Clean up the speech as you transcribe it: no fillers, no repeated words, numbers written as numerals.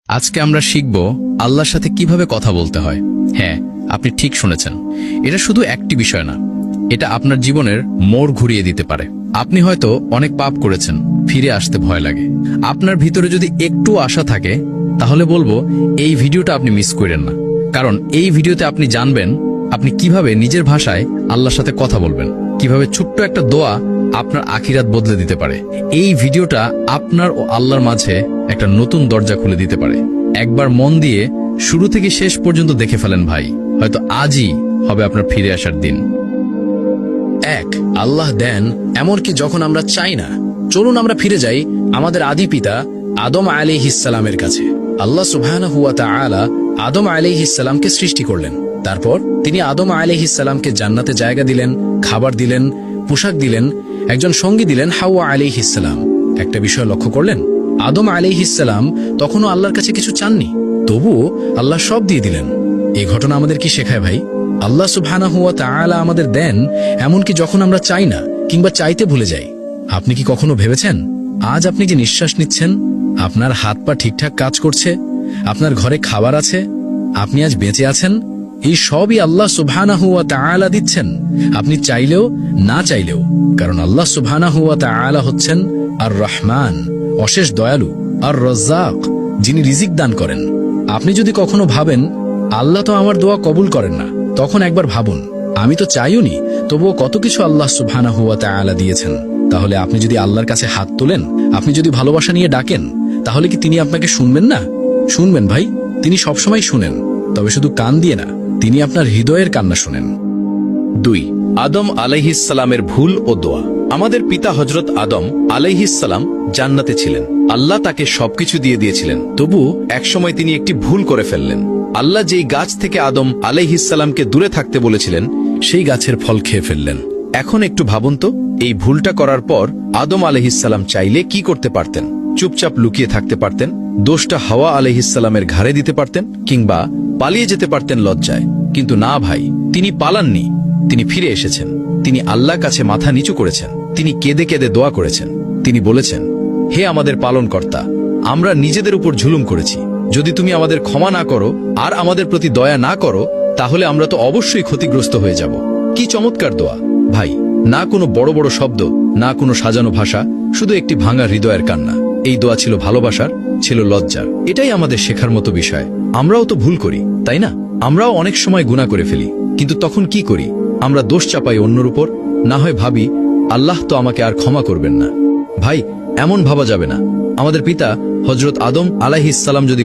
আজকে আমরা শিখব আল্লাহর সাথে কিভাবে কথা বলতে হয়। হ্যাঁ, আপনি ঠিক শুনেছেন। এটা শুধু একটি বিষয় না, এটা আপনার জীবনের মোড় ঘুরিয়ে দিতে পারে। আপনি হয়তো অনেক পাপ করেছেন, ফিরে আসতে ভয় লাগে। আপনার ভিতরে যদি একটু আশা থাকে, তাহলে বলবো এই ভিডিওটা আপনি মিস করেন না। কারণ এই ভিডিওতে আপনি জানবেন আপনি কিভাবে নিজের ভাষায় আল্লাহর সাথে কথা বলবেন, কিভাবে ছোট্ট একটা দোয়া আপনার আখিরাত বদলে দিতে পারে। এই ভিডিওটা আপনার ও আল্লাহর মাঝে একটা নতুন দরজা খুলে দিতে পারে। একবার মন দিয়ে শুরু থেকে শেষ পর্যন্ত দেখে ফেলেন ভাই, হয়তো আজই হবে আপনার ফিরে আসার দিন। এক, আল্লাহ দেন এমনকি যখন আমরা চাই না। চলুন আমরা ফিরে যাই আমাদের আদি পিতা আদম আলাইহিসসালামের কাছে। আল্লাহ সুবহানাহু ওয়া তাআলা আদম আলাইহিসসালামকে সৃষ্টি করলেন। তারপর তিনি আদম আলাইহিসসালামকে জান্নাতে জায়গা দিলেন, খাবার দিলেন, পোশাক দিলেন, একজন সঙ্গী দিলেন, হাওয়া আলাইহিসসালাম। একটা বিষয় লক্ষ্য করলেন, আদম আলাইহিসসালাম তখনও আল্লাহর কাছে কিছু চাননি, তবুও আল্লাহ সব দিয়ে দিলেন। এই ঘটনা আমাদের কি শেখায় ভাই? আল্লাহ সুবহানাহু ওয়া তাআলা আমাদের দেন এমনকি যখন আমরা চাই না কিংবা চাইতে ভুলে যাই। আপনি কি কখনো ভেবেছেন আজ আপনি যে নিঃশ্বাস নিচ্ছেন, আপনার হাত পা ঠিকঠাক কাজ করছে, আপনার ঘরে খাবার আছে, আপনি আজ বেঁচে আছেন, এই সবই আল্লাহ সুবহানাহু ওয়া তাআলা দিচ্ছেন, আপনি চাইলেও না চাইলেও। কারণ আল্লাহ সুবহানাহু ওয়া তাআলা হচ্ছেন আর রহমান, অশেষ দয়ালু, আর রাজ্জাক, যিনি রিজিক দান করেন। আপনি যদি কখনো ভাবেন আল্লাহ তো আমার দোয়া কবুল করেন না, তখন একবার ভাবুন, আমি তো চাইওনি, তবুও কত কিছু আল্লাহ সুবহানাহু ওয়া তাআলা দিয়েছেন। তাহলে আপনি যদি আল্লাহর কাছে হাত তোলেন, আপনি যদি ভালোবাসা নিয়ে ডাকেন, তাহলে কি তিনি আপনাকে শুনবেন না? শুনবেন ভাই, তিনি সবসময় শুনেন, তবে শুধু কান দিয়ে না, তিনি আপনার হৃদয়ের কান্না শুনেন। ২. আদম আলাইহিসসালামের ভুল ও দোয়া। আমাদের পিতা হযরত আদম আলাইহিসসালাম জান্নাতে ছিলেন। আল্লাহ তাকে সবকিছু দিয়ে দিয়েছিলেন, তবু একসময় তিনি একটি ভুল করে ফেললেন। আল্লাহ যেই গাছ থেকে আদম আলাইহিসসালামকে দূরে থাকতে বলেছিলেন, সেই গাছের ফল খেয়ে ফেললেন। এখন একটু ভাবুন তো, এই ভুলটা করার পর আদম আলাইহিসসালাম চাইলে কি করতে পারতেন? চুপচাপ লুকিয়ে থাকতে পারতেন, দোষটা হাওয়া আলাইহিসসালামের ঘাড়ে দিতে পারতেন, কিংবা পালিয়ে যেতে পারতেন লজ্জায়। কিন্তু না ভাই, তিনি পালাননি, তিনি ফিরে এসেছেন। তিনি আল্লাহর কাছে মাথা নিচু করেছেন, তিনি কেঁদে কেঁদে দোয়া করেছেন। তিনি বলেছেন, হে আমাদের পালনকর্তা, আমরা নিজেদের উপর জুলুম করেছি। যদি তুমি আমাদের ক্ষমা না করো আর আমাদের প্রতি দয়া না করো, তাহলে আমরা তো অবশ্যই ক্ষতিগ্রস্ত হয়ে যাব। কি চমৎকার দোয়া ভাই! না কোনো বড় বড় শব্দ, না কোনো সাজানো ভাষা, শুধু একটি ভাঙা হৃদয়ের কান্না। এই দোয়া ছিল ভালোবাসার, ছিল লজ্জার। এটাই আমাদের শেখার মতো বিষয়। আমরাও তো ভুল করি, তাই না? আমরাও অনেক সময় গুনাহ করে ফেলি, কিন্তু তখন কি করি? আমরা দোষ চাপাই অন্যর উপর, না হয় ভাবি আল্লাহ তো আমাকে আর ক্ষমা করবেন না। ভাই, এমন ভাবা যাবে না। আমাদের পিতা হযরত আদম আলাইহিসসালাম যদি